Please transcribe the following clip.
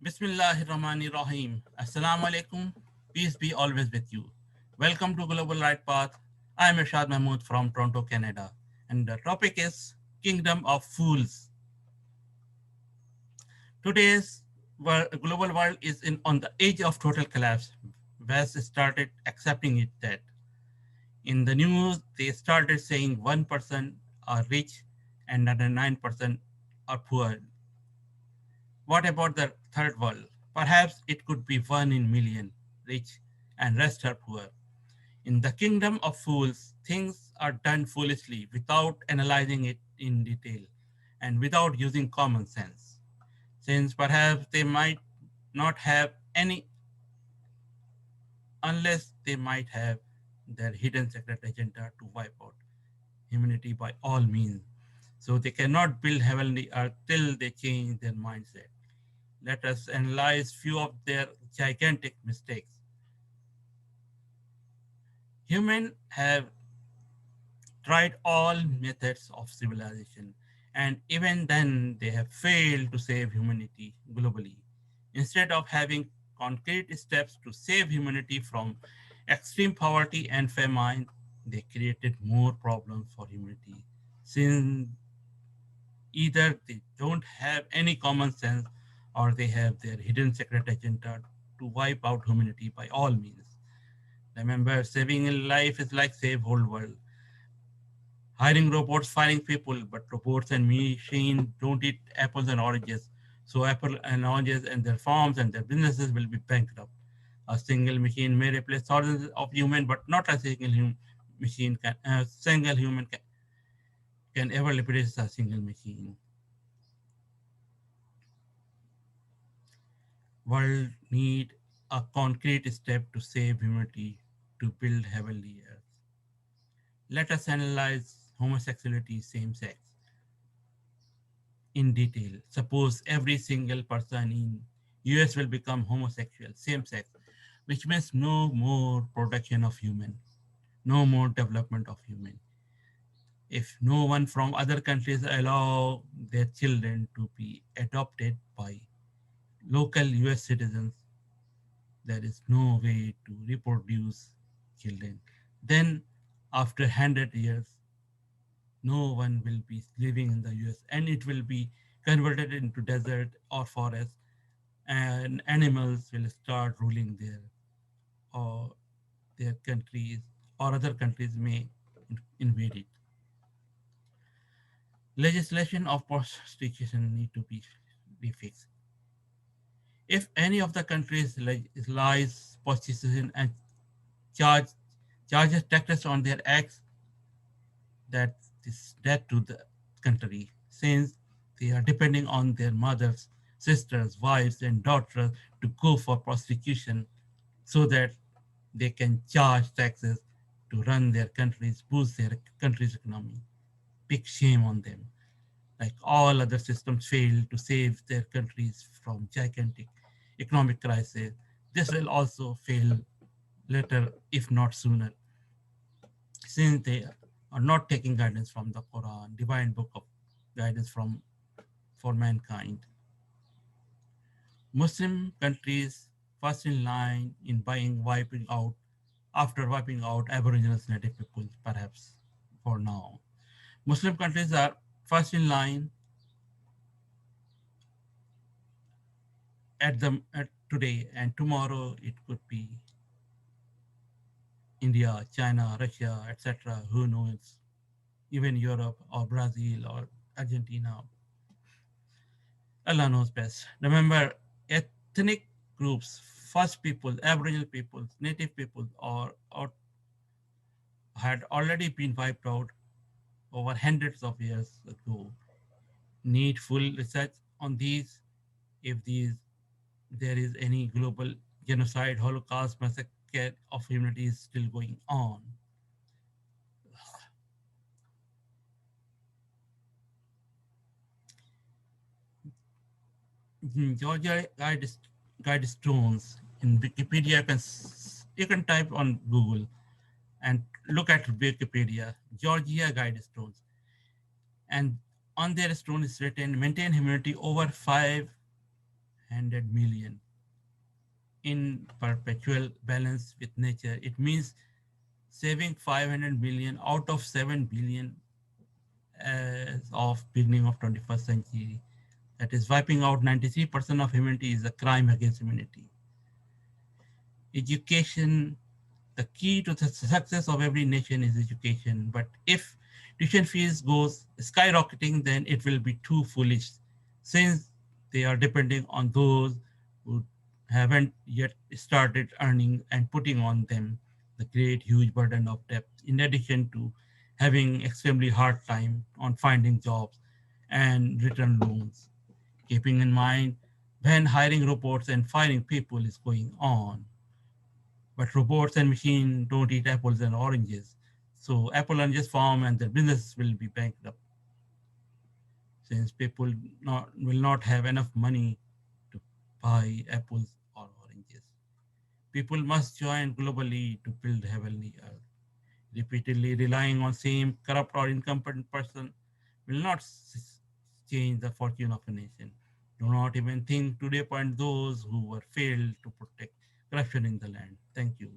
Bismillahirrahmanirrahim. Assalamu alaikum. Peace be always with you. Welcome to Global Right Path. I am Irshad Mahmood from Toronto, Canada. And the topic is Kingdom of Fools. Today's global world is on the edge of total collapse. West started accepting it that. In the news, they started saying 1% are rich and another 9% are poor. What about the third world? Perhaps it could be 1 in million rich and rest are poor. In the kingdom of fools, things are done foolishly without analyzing it in detail and without using common sense. Since perhaps they might not have any unless they might have their hidden secret agenda to wipe out humanity by all means. So they cannot build heavenly earth till they change their mindset. Let us analyze few of their gigantic mistakes. Humans have tried all methods of civilization, and even then they have failed to save humanity globally. Instead of having concrete steps to save humanity from extreme poverty and famine, they created more problems for humanity. Since either they don't have any common sense or they have their hidden secret agenda to wipe out humanity by all means. Remember, saving a life is like save whole world. Hiring robots, firing people, but robots and machines don't eat apples and oranges. So apple and oranges and their farms and their businesses will be bankrupt. A single machine may replace thousands of humans, but not a machine can. A single human can ever replace a single machine. World need a concrete step to save humanity to build heavenly earth. Let us analyze homosexuality, same sex in detail. Suppose every single person in US will become homosexual, same sex, which means no more production of human, no more development of human. If no one from other countries allow their children to be adopted by local US citizens, there is no way to reproduce children. Then after 100 years, no one will be living in the US and it will be converted into desert or forest and animals will start ruling there or their countries or other countries may invade it. Legislation of prostitution need to be fixed. If any of the countries lies prostitution and charge charges taxes on their acts, that is debt to the country since they are depending on their mothers, sisters, wives, and daughters to go for prostitution so that they can charge taxes to run their countries, boost their country's economy. Big shame on them. Like all other systems fail to save their countries from gigantic economic crisis, this will also fail later, if not sooner, since they are not taking guidance from the Quran, divine book of guidance from for mankind. Muslim countries first in line in wiping out after wiping out Aboriginals native people, perhaps for now. Muslim countries are first in line at today and tomorrow it could be India, China, Russia, etc. Who knows? Even Europe or Brazil or Argentina. Allah knows best. Remember, ethnic groups, first people, Aboriginal peoples, native peoples, or had already been wiped out over hundreds of years ago. Need full research on these if there is any global genocide, holocaust, massacre of humanity is still going on. Georgia Guidestones in Wikipedia. You can type on Google and look at Wikipedia, Georgia Guidestones, and on their stone is written, maintain humanity over 500 500 million in perpetual balance with nature. It means saving 500 million out of 7 billion as of beginning of 21st century. That is wiping out 93% of humanity is a crime against humanity. Education, the key to the success of every nation is education. But if tuition fees goes skyrocketing, then it will be too foolish since they are depending on those who haven't yet started earning and putting on them the great huge burden of debt in addition to having extremely hard time on finding jobs and return loans. Keeping in mind when hiring robots and firing people is going on, but robots and machines don't eat apples and oranges. So apple oranges farm and their business will be bankrupt since people will not have enough money to buy apples or oranges. People must join globally to build heavenly earth. Repeatedly relying on same corrupt or incompetent person will not change the fortune of a nation. Do not even think to appoint those who were failed to protect corruption in the land. Thank you.